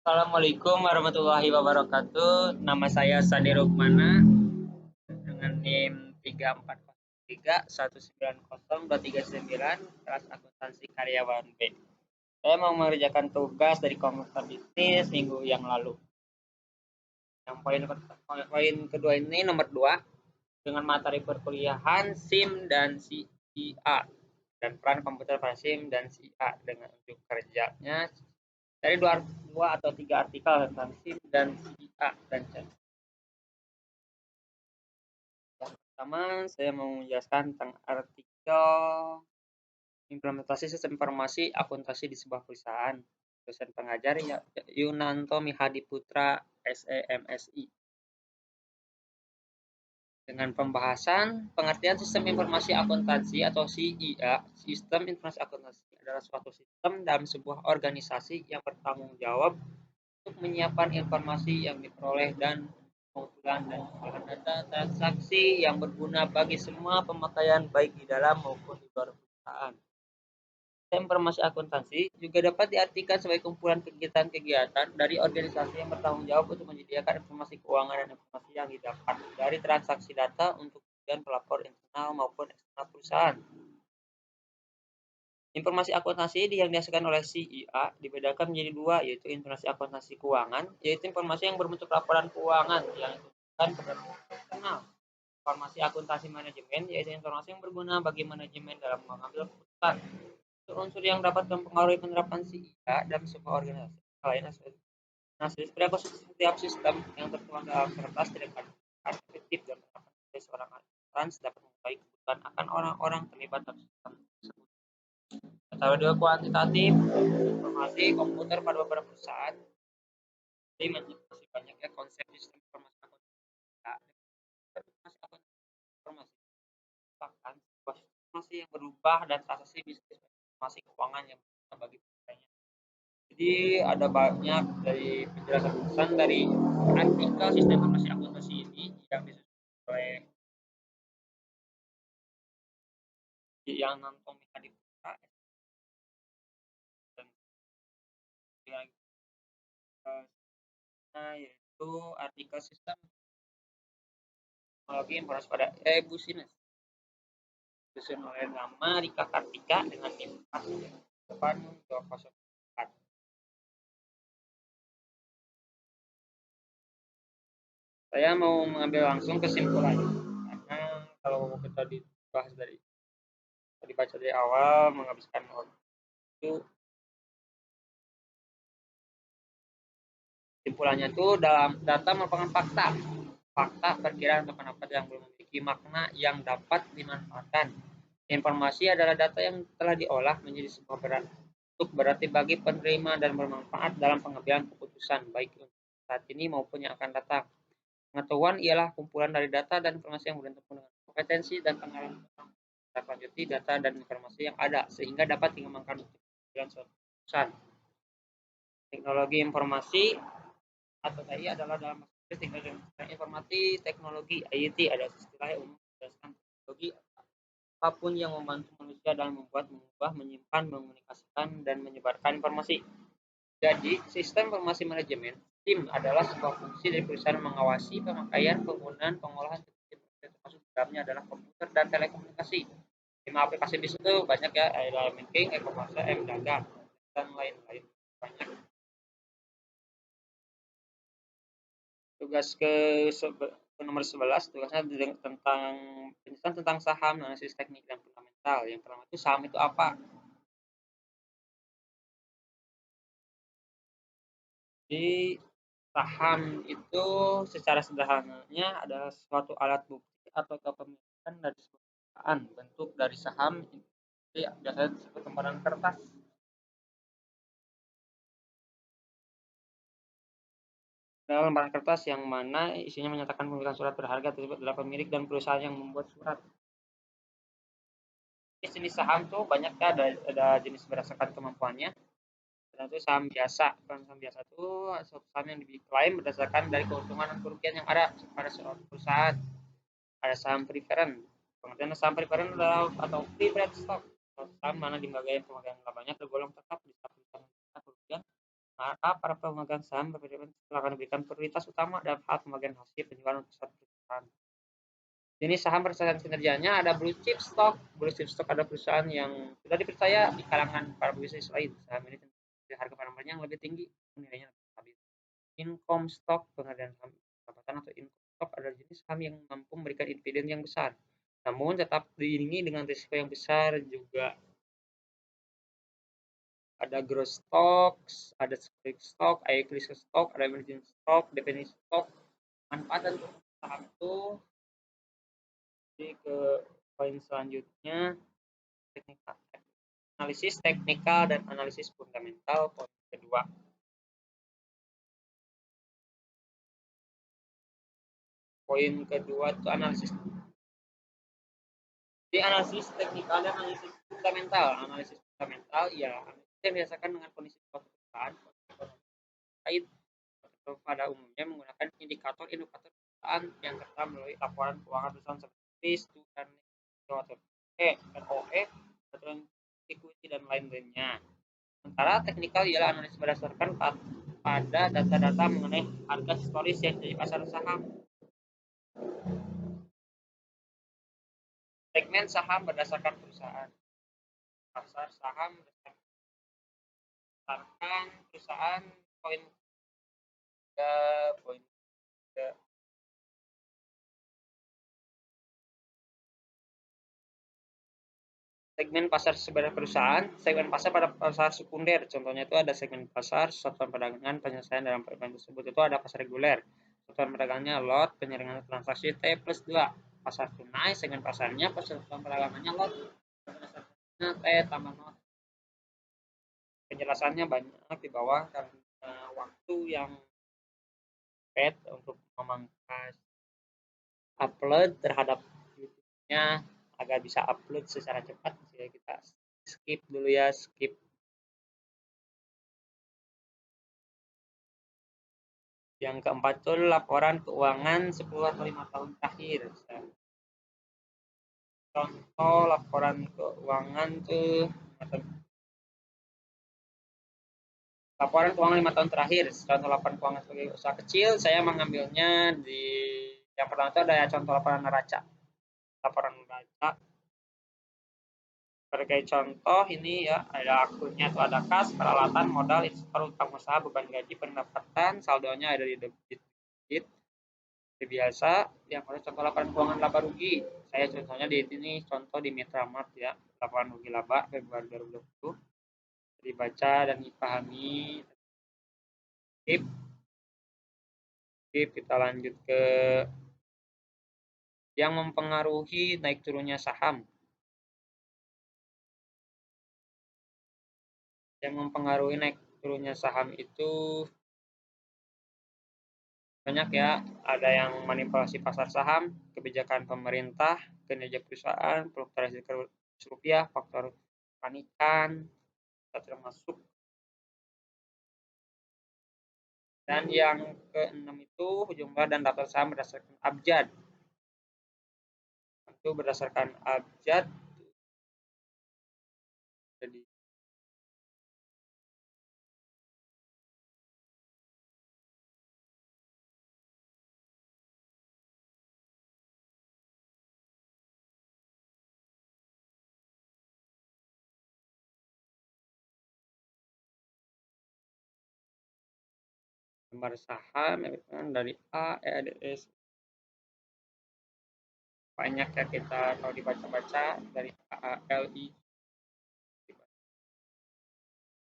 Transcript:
Assalamualaikum warahmatullahi wabarakatuh. Nama saya Sani Rukmana dengan NIM 3403190239 kelas akuntansi karyawan B. Saya mau mengerjakan tugas dari komputer bisnis minggu yang lalu. Yang poin kedua ini nomor 2 dengan materi perkuliahan SIM dan CIA dan peran komputer pada SIM dan CIA dengan unjuk kerjanya dari dua atau tiga artikel tentang SIM dan CIA dan chat. Yang pertama, saya mau menjelaskan tentang artikel implementasi sistem informasi akuntansi di sebuah perusahaan. Dosen pengajar Yunanto Mihadi Putra, SEMSI. Dengan pembahasan pengertian sistem informasi akuntansi atau CIA, sistem informasi akuntansi adalah suatu sistem dalam sebuah organisasi yang bertanggung jawab untuk menyiapkan informasi yang diperoleh dan pengumpulan dan pengolahan data transaksi yang berguna bagi semua pemakaian baik di dalam maupun di luar perusahaan. Informasi akuntansi juga dapat diartikan sebagai kumpulan kegiatan-kegiatan dari organisasi yang bertanggung jawab untuk menyediakan informasi keuangan dan informasi yang didapat dari transaksi data untuk tujuan pelapor internal maupun eksternal perusahaan. Informasi akuntansi yang dihasilkan oleh CIA dibedakan menjadi dua, yaitu informasi akuntansi keuangan, yaitu informasi yang berbentuk laporan keuangan yang ditujukan kepada eksternal. Informasi akuntansi manajemen, yaitu informasi yang berguna bagi manajemen dalam mengambil keputusan. Unsur yang dapat mempengaruhi penerapan CIA dalam sebuah organisasi lain setiap sistem yang tertuang dalam kertas tidak akan efektif dan penerapan dari seorang akuntan dapat mengetahui kebutuhan akan orang-orang terlibat dalam sistem tersebut. Metode kuantitatif informasi komputer pada beberapa perusahaan jadi masih banyaknya konsep sistem informasi informasi bahkan informasi yang berubah dan transaksi bisnis informasi keuangan yang bagi perusahaannya. Jadi ada banyak dari penjelasan dari artikel sistem informasi akuntansi ini yang disusun oleh yang nonton di Putra dan yaitu artikel sistem teknologi informasi pada e-business disusun oleh nama Rika Kartika dengan NIM 8204. Saya mau mengambil langsung kesimpulannya karena kalau kita dibahas dibaca dari awal menghabiskan waktu itu. Kesimpulannya itu dalam data merupakan fakta perkiraan atau pendapat yang belum memiliki makna yang dapat dimanfaatkan. Informasi adalah data yang telah diolah menjadi sebuah berarti bagi penerima dan bermanfaat dalam pengambilan keputusan baik untuk saat ini maupun yang akan datang. Pengetahuan ialah kumpulan dari data dan informasi yang berbentuk dengan kompetensi dan pengalaman lanjuti data dan informasi yang ada sehingga dapat dikembangkan untuk pengambilan suatu keputusan. Teknologi informasi atau TI adalah dalam teknologi informasi teknologi IT ada istilah umum berdasarkan teknologi apapun yang membantu manusia dalam membuat, mengubah, menyimpan, mengomunikasikan dan menyebarkan informasi. Jadi, sistem informasi manajemen SIM adalah sebuah fungsi dari perusahaan mengawasi pemakaian, penggunaan, pengolahan termasuk dalamnya adalah komputer dan telekomunikasi. 5 aplikasi di situ banyak ya, ada banking, e-commerce, dagang dan lain-lain banyak. Tugas nomor 11 tugasnya tentang penjelasan tentang saham, analisis teknik dan fundamental. Yang pertama itu saham itu apa? Jadi saham itu secara sederhananya adalah suatu alat bukti atau kepemilikan dari sebuah perusahaan. Bentuk dari saham jadi biasanya disebut lembaran kertas. Adalah lembaran kertas yang mana isinya menyatakan pemilikan surat berharga tersebut adalah pemilik dan perusahaan yang membuat surat. Jenis saham tuh banyak ya, ada jenis berdasarkan kemampuannya. Dan itu saham biasa. Saham biasa itu saham yang diklaim berdasarkan dari keuntungan dan kerugian yang ada pada suatu perusahaan. Ada saham preferen. Pengertian saham preferen adalah atau preferred stock. Saham mana di bagian pemegang labanya tergolong tetap di satu perusahaan kerugian Maka para pemegang saham akan diberikan prioritas utama dalam hal pembagian hasil penjualan untuk perusahaan. Jenis saham berdasarkan kinerjanya ada blue chip stock. Blue chip stock adalah perusahaan yang sudah dipercaya di kalangan para bisnis lain. Saham ini tentu harga pandangnya yang lebih tinggi, nilainya lebih stabil. Income stock, pengadaan saham pendapatan atau income stock adalah jenis saham yang mampu memberikan dividen yang besar. Namun tetap diiringi dengan risiko yang besar juga. Ada growth stocks, ada spike stock, high risk stock, ada emerging stock, definisi stock. Manfaat dan saham itu. Jadi ke poin selanjutnya, teknikal, analisis teknikal dan analisis fundamental. Poin kedua. Poin kedua itu analisis. Di analisis teknikal dan analisis fundamental. Analisis fundamental ya yang berdasarkan dengan kondisi perusahaan terkait pada umumnya menggunakan indikator-indikator perusahaan yang tertera melalui laporan keuangan perusahaan seperti STU dan ROE, aturan equity dan lain-lainnya. Sementara teknikal ialah analisis berdasarkan pada data-data mengenai harga historis yang di pasar saham. Segmen saham berdasarkan perusahaan. Pasar saham berdasarkan perusahaan. Poin 3. Segmen pasar sebagai perusahaan, segmen pasar pada pasar sekunder. Contohnya itu ada segmen pasar, satuan perdagangan, penyelesaian dalam perdagangan tersebut itu ada pasar reguler. Satuan perdagangannya lot, penyaringan transaksi T plus 2. Pasar tunai, segmen pasarnya, satuan perdagangannya lot, T tambah not. Penjelasannya banyak di bawah karena waktu yang pet untuk memangkas upload terhadap YouTube-nya agar bisa upload secara cepat, jadi kita skip dulu ya, skip. Yang keempat itu laporan keuangan 10 atau 5 tahun terakhir. Contoh laporan keuangan tuh laporan keuangan 5 tahun terakhir. Contoh laporan keuangan sebagai usaha kecil, saya mengambilnya di yang pertama itu ada contoh laporan neraca. Laporan neraca sebagai contoh ini ya, ada akunnya itu ada kas, peralatan, modal, investor, utang usaha, beban gaji, pendapatan, saldonya ada di debit. Seperti biasa, yang ada contoh laporan keuangan laba rugi. Saya contohnya di sini contoh di Metramart ya, laporan rugi laba Februari 2020. Dibaca dan dipahami. Kita lanjut ke yang mempengaruhi naik turunnya saham. Yang mempengaruhi naik turunnya saham itu banyak ya, ada yang manipulasi pasar saham, kebijakan pemerintah, kinerja perusahaan, fluktuasi kurs rupiah, faktor panikan, termasuk. Dan yang keenam itu jumlah dan daftar saham berdasarkan abjad. Itu berdasarkan abjad. Jadi gambar saham dari A, EADS. Banyak ya kita kalau dibaca-baca dari A, L, I,